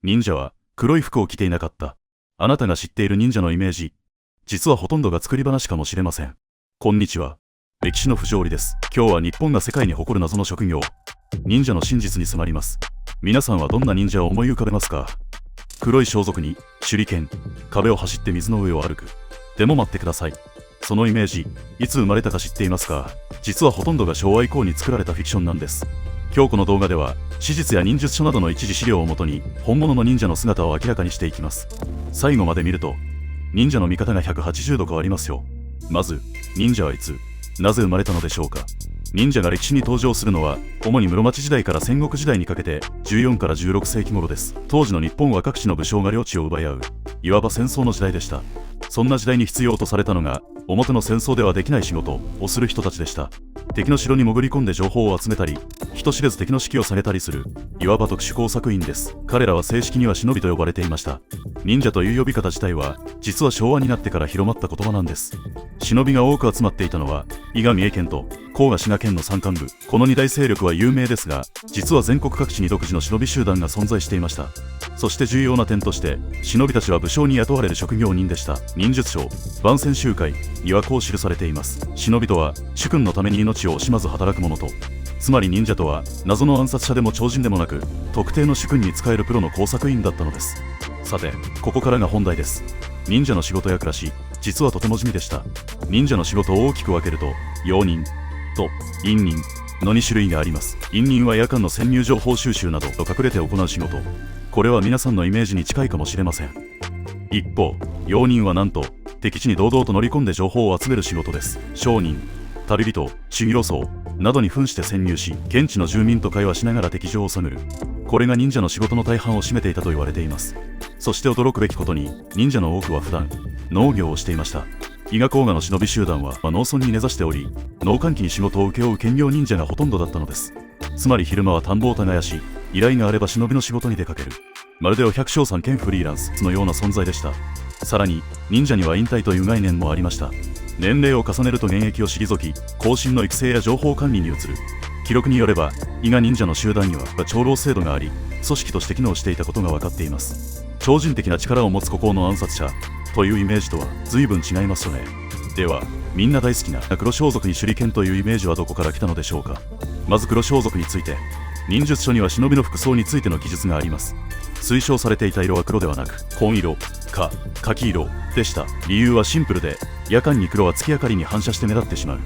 忍者は黒い服を着ていなかった。あなたが知っている忍者のイメージ、実はほとんどが作り話かもしれません。こんにちは。歴史の不条理です。今日は日本が世界に誇る謎の職業、忍者の真実に迫ります。皆さんはどんな忍者を思い浮かべますか？黒い装束に手裏剣、壁を走って水の上を歩く。でも待ってください。そのイメージ、いつ生まれたか知っていますか？実はほとんどが昭和以降に作られたフィクションなんです。今日この動画では、史実や忍術書などの一次資料をもとに、本物の忍者の姿を明らかにしていきます。最後まで見ると、忍者の見方が180度変わりますよ。まず、忍者はいつ、なぜ生まれたのでしょうか？忍者が歴史に登場するのは、主に室町時代から戦国時代にかけて、14から16世紀頃です。当時の日本は各地の武将が領地を奪い合う、いわば戦争の時代でした。そんな時代に必要とされたのが、表の戦争ではできない仕事をする人たちでした。敵の城に潜り込んで情報を集めたり、人知れず敵の士気を下げたりする、いわば特殊工作員です。彼らは正式には忍びと呼ばれていました。忍者という呼び方自体は、実は昭和になってから広まった言葉なんです。忍びが多く集まっていたのは、伊賀三重県と甲賀滋賀県の山間部。この二大勢力は有名ですが、実は全国各地に独自の忍び集団が存在していました。そして重要な点として、忍びたちは武将に雇われる職業人でした。忍術書、万戦集会にはこう記されています。忍びとは、主君のために命を惜しまず働く者と。つまり忍者とは、謎の暗殺者でも超人でもなく、特定の主君に仕えるプロの工作員だったのです。さて、ここからが本題です。忍者の仕事や暮らし、実はとても地味でした。忍者の仕事を大きく分けると、用人と隠人の2種類があります。隠人は夜間の潜入情報収集などと隠れて行う仕事。これは皆さんのイメージに近いかもしれません。一方、用人はなんと、敵地に堂々と乗り込んで情報を集める仕事です。商人、旅人、修行僧などに扮して潜入し、現地の住民と会話しながら敵情を探る。これが忍者の仕事の大半を占めていたと言われています。そして驚くべきことに、忍者の多くは普段、農業をしていました。伊賀甲賀の忍び集団は農村に根ざしており、農閑期に仕事を請け負う兼業忍者がほとんどだったのです。つまり昼間は田んぼを耕し、依頼があれば忍びの仕事に出かける。まるでお百姓さん兼フリーランスのような存在でした。さらに、忍者には引退という概念もありました。年齢を重ねると現役を退き、後進の育成や情報管理に移る。記録によれば、伊賀忍者の集団には長老制度があり、組織として機能していたことが分かっています。超人的な力を持つ孤高の暗殺者というイメージとは随分違いますよね。では、みんな大好きな黒装束に手裏剣というイメージはどこから来たのでしょうか。まず黒装束について、忍術書には忍びの服装についての記述があります。推奨されていた色は黒ではなく、紺色、柿色でした。理由はシンプルで、夜間に黒は月明かりに反射して目立ってしまう。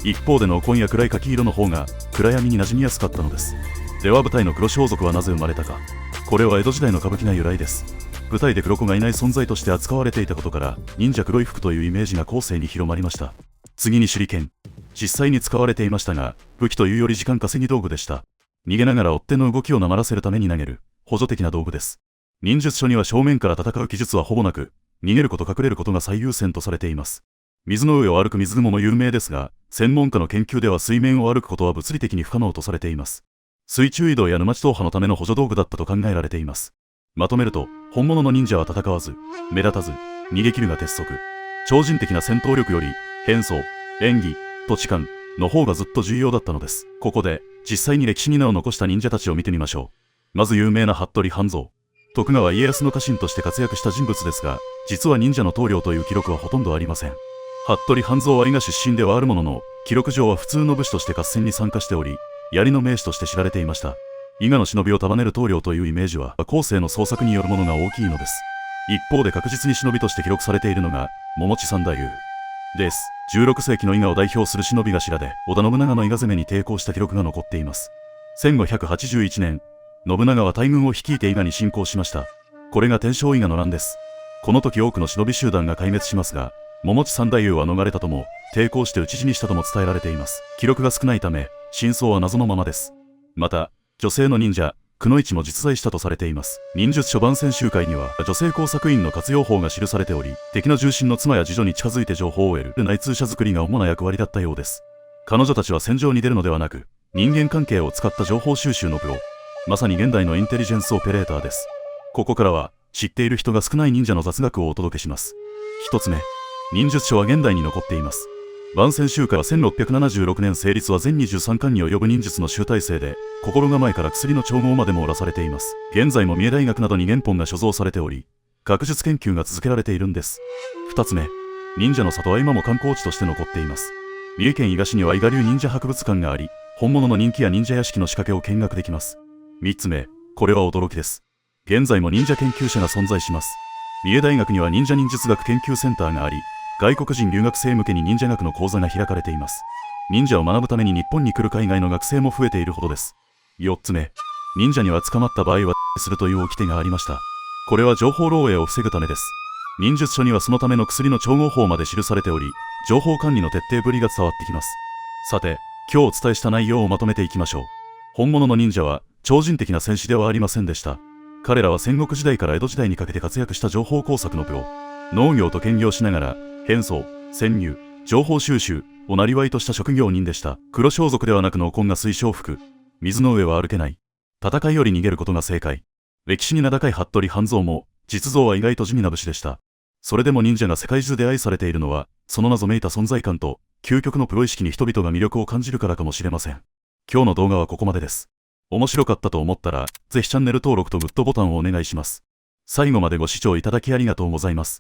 一方での紺や暗い柿色の方が暗闇に馴染みやすかったのです。では舞台の黒装束はなぜ生まれたか。これは江戸時代の歌舞伎が由来です。舞台で黒子がいない存在として扱われていたことから、忍者黒い服というイメージが後世に広まりました。次に手裏剣。実際に使われていましたが、武器というより時間稼ぎ道具でした。逃げながら追っ手の動きをなまらせるために投げる補助的な道具です。忍術書には正面から戦う記述はほぼなく、逃げること隠れることが最優先とされています。水の上を歩く水雲も有名ですが、専門家の研究では水面を歩くことは物理的に不可能とされています。水中移動や沼地踏破のための補助道具だったと考えられています。まとめると、本物の忍者は戦わず、目立たず、逃げ切るが鉄則。超人的な戦闘力より、変装、演技、土地勘の方がずっと重要だったのです。ここで、実際に歴史に名を残した忍者たちを見てみましょう。まず有名な服部半蔵。徳川家康の家臣として活躍した人物ですが、実は忍者の棟梁という記録はほとんどありません。服部半蔵は伊賀出身ではあるものの、記録上は普通の武士として合戦に参加しており、槍の名手として知られていました。伊賀の忍びを束ねる棟梁というイメージは後世の創作によるものが大きいのです。一方で確実に忍びとして記録されているのが桃地三太夫です。16世紀の伊賀を代表する忍び頭で織田信長の伊賀攻めに抵抗した記録が残っています。1581年、信長は大軍を率いて伊賀に侵攻しました。これが天正伊賀の乱です。この時多くの忍び集団が壊滅しますが、桃地三太夫は逃れたとも、抵抗して討ち死にしたとも伝えられています。記録が少ないため、真相は謎のままです。また、女性の忍者、くのいちも実在したとされています。忍術書万戦集会には、女性工作員の活用法が記されており、敵の重臣の妻や次女に近づいて情報を得る内通者作りが主な役割だったようです。彼女たちは戦場に出るのではなく、人間関係を使った情報収集のプロ。まさに現代のインテリジェンスオペレーターです。ここからは、知っている人が少ない忍者の雑学をお届けします。一つ目、忍術書は現代に残っています。万戦集会は1676年成立は全23巻に及ぶ忍術の集大成で、心構えから薬の調合まで網羅されています。現在も三重大学などに原本が所蔵されており、学術研究が続けられているんです。2つ目、忍者の里は今も観光地として残っています。三重県伊賀市には伊賀流忍者博物館があり、本物の人気や忍者屋敷の仕掛けを見学できます。3つ目、これは驚きです。現在も忍者研究者が存在します。三重大学には忍者忍術学研究センターがあり、外国人留学生向けに忍者学の講座が開かれています。忍者を学ぶために日本に来る海外の学生も増えているほどです。4つ目、忍者には捕まった場合はするという掟がありました。これは情報漏洩を防ぐためです。忍術書にはそのための薬の調合法まで記されており、情報管理の徹底ぶりが伝わってきます。さて、今日お伝えした内容をまとめていきましょう。本物の忍者は超人的な戦士ではありませんでした。彼らは戦国時代から江戸時代にかけて活躍した情報工作のプロ。農業と兼業しながら、変装、潜入、情報収集を生業とした職業人でした。黒装束ではなく濃紺が水晶服。水の上は歩けない。戦いより逃げることが正解。歴史に名高い服部半蔵も、実像は意外と地味な武士でした。それでも忍者が世界中で愛されているのは、その謎めいた存在感と、究極のプロ意識に人々が魅力を感じるからかもしれません。今日の動画はここまでです。面白かったと思ったら、ぜひチャンネル登録とグッドボタンをお願いします。最後までご視聴いただきありがとうございます。